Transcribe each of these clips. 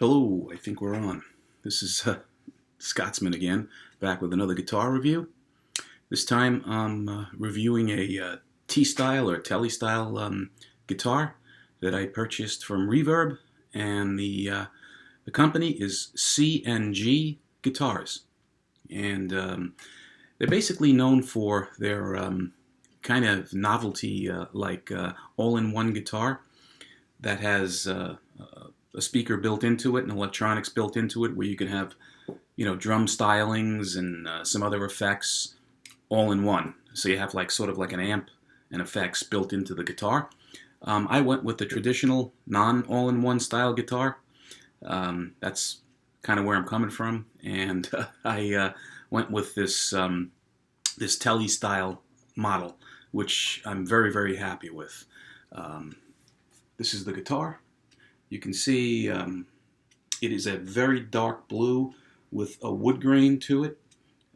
Hello, I think we're on. This is Scotsman again, back with another guitar review. This time I'm reviewing a T-style or Tele Style guitar that I purchased from Reverb, and the company is C&G Guitars, and they're basically known for their kind of novelty, all-in-one guitar that has a speaker built into it and electronics built into it, where you can have, drum stylings and some other effects all in one. So you have sort of like an amp and effects built into the guitar. I went with the traditional non-all-in-one style guitar. That's kind of where I'm coming from, and I went with this Tele style model, which I'm very, very happy with. This is the guitar. You can see it is a very dark blue with a wood grain to it,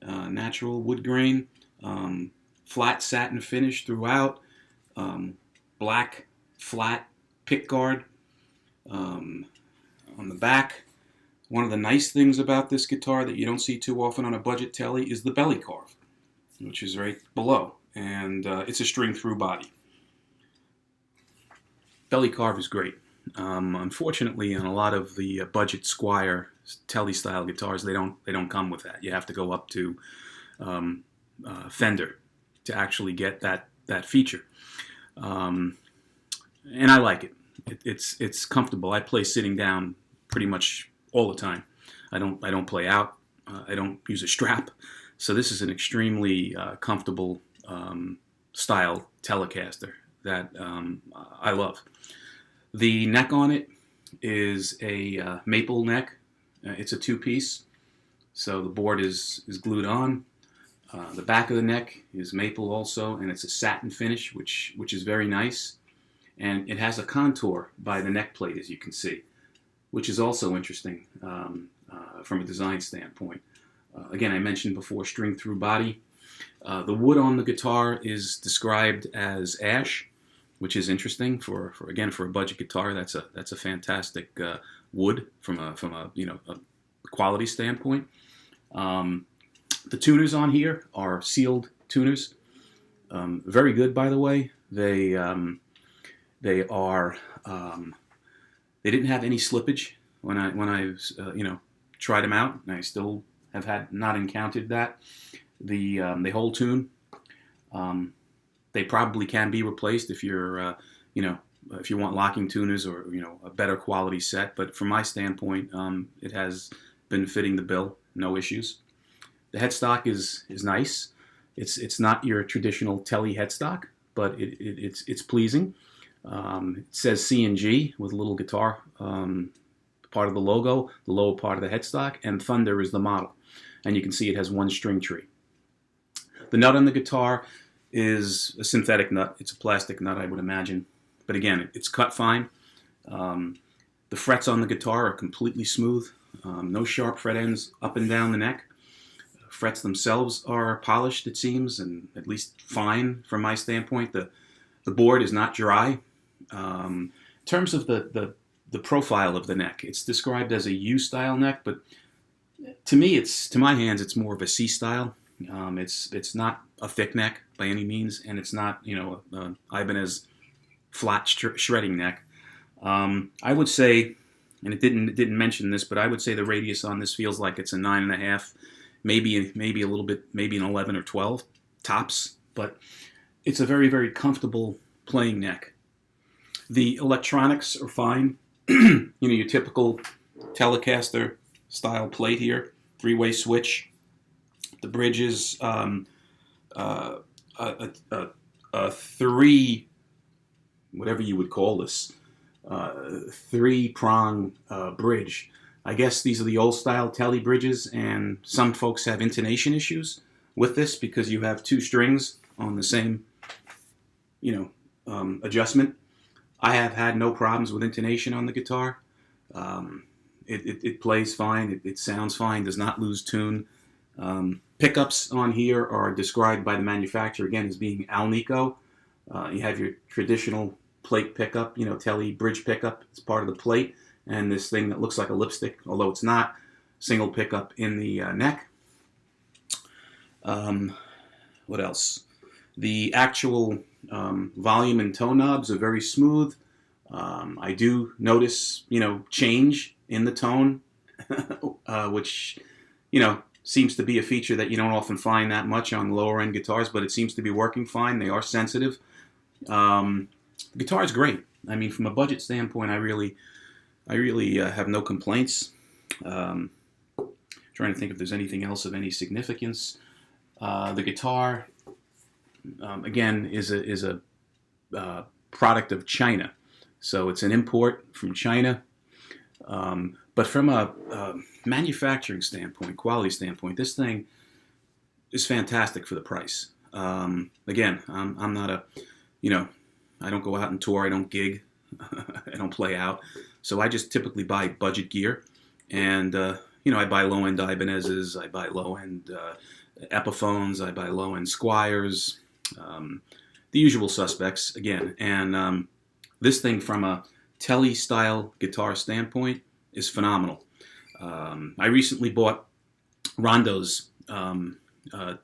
natural wood grain, flat satin finish throughout, black flat pickguard on the back. One of the nice things about this guitar that you don't see too often on a budget Tele is the belly carve, which is right below, and it's a string through body. Belly carve is great. Unfortunately, in a lot of the budget Squire Tele style guitars, they don't come with that. You have to go up to Fender to actually get that feature, and I like it. It's comfortable. I play sitting down pretty much all the time. I don't play out. I don't use a strap, so this is an extremely comfortable style Telecaster that I love. The neck on it is a maple neck. It's a two-piece, so the board is glued on. The back of the neck is maple also, and it's a satin finish, which is very nice. And it has a contour by the neck plate, as you can see, which is also interesting from a design standpoint. Again, I mentioned before, string through body. The wood on the guitar is described as ash, which is interesting for a budget guitar. That's a fantastic wood from a quality standpoint. The tuners on here are sealed tuners, very good, by the way. They are they didn't have any slippage when I tried them out, and I still have not encountered that. They hold tune. They probably can be replaced if you're, if you want locking tuners or a better quality set. But from my standpoint, it has been fitting the bill, no issues. The headstock is nice. It's not your traditional Tele headstock, but it's pleasing. It says C&G with a little guitar part of the logo, the lower part of the headstock, and Thunder is the model. And you can see it has one string tree. The nut on the guitar is a synthetic nut. It's a plastic nut, I would imagine. But again, it's cut fine. The frets on the guitar are completely smooth. No sharp fret ends up and down the neck. Frets themselves are polished, it seems, and at least fine from my standpoint. The board is not dry. In terms of the profile of the neck, it's described as a U-style neck, but to me, to my hands, it's more of a C-style. It's not a thick neck by any means, and it's not Ibanez flat shredding neck. I would say, and it didn't mention this, but I would say the radius on this feels like it's a 9.5, maybe a little bit, maybe an 11 or 12 tops, but it's a very, very comfortable playing neck. The electronics are fine. Your typical Telecaster style plate here, 3-way switch. The bridge is a three, whatever you would call this, 3-prong bridge. I guess these are the old style Tele bridges, and some folks have intonation issues with this because you have two strings on the same, adjustment. I have had no problems with intonation on the guitar. It plays fine. It sounds fine. Does not lose tune. Pickups on here are described by the manufacturer again as being Alnico. You have your traditional plate pickup, Tele bridge pickup. It's part of the plate, and this thing that looks like a lipstick, although it's not. Single pickup in the neck. What else? The actual volume and tone knobs are very smooth. I do notice, change in the tone, which, seems to be a feature that you don't often find that much on lower end guitars, but it seems to be working fine. They are sensitive. The guitar is great. I mean, from a budget standpoint, I really have no complaints. Trying to think if there's anything else of any significance. The guitar, again, is a product of China, so it's an import from China. But from a manufacturing standpoint, quality standpoint, this thing is fantastic for the price. Again, I'm not a, I don't go out and tour, I don't gig, I don't play out, so I just typically buy budget gear, and I buy low-end Ibanez's, I buy low-end Epiphones, I buy low-end Squires, the usual suspects, again. And this thing, from a Tele style guitar standpoint, is phenomenal. I recently bought Rondo's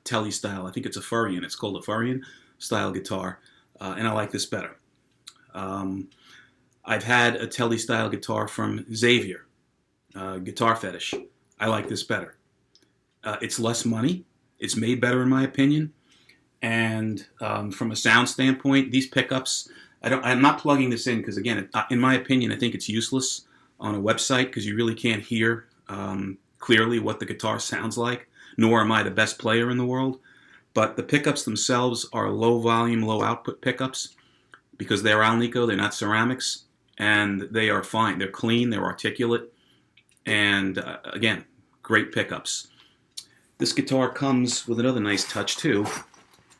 Tele style, I think it's a Furrion, it's called a Furrion style guitar, and I like this better. I've had a Tele style guitar from Xavier, Guitar Fetish. I like this better. It's less money. It's made better, in my opinion. And from a sound standpoint, these pickups, I'm not plugging this in because, again, in my opinion, I think it's useless on a website because you really can't hear clearly what the guitar sounds like, nor am I the best player in the world. But the pickups themselves are low volume, low output pickups because they're Alnico, they're not ceramics, and they are fine. They're clean, they're articulate. And again, great pickups. This guitar comes with another nice touch too.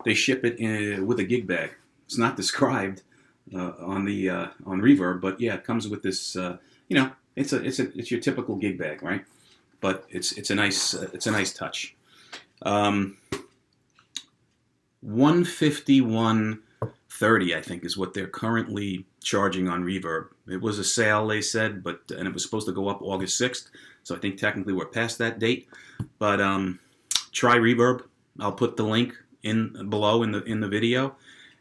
They ship it with a gig bag. It's not described on Reverb, but yeah, it comes with this. It's your typical gig bag, right? But it's a nice touch. 151.30, I think, is what they're currently charging on Reverb. It was a sale, they said, and it was supposed to go up August 6th, so I think technically we're past that date. But try Reverb. I'll put the link below in the video.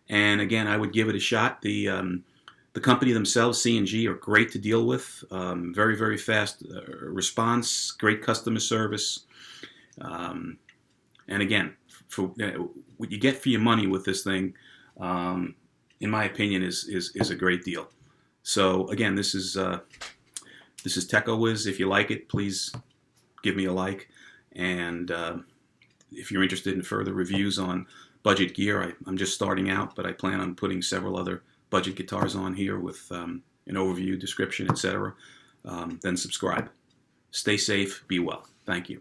And again, I would give it a shot. The company themselves, C&G, are great to deal with. Very, very fast response, great customer service. And again, for what you get for your money with this thing, in my opinion, is a great deal. So again, this is TechoWiz. If you like it, please give me a like. And if you're interested in further reviews on budget gear, I'm just starting out, but I plan on putting several other budget guitars on here with an overview, description, etc. Then subscribe. Stay safe. Be well. Thank you.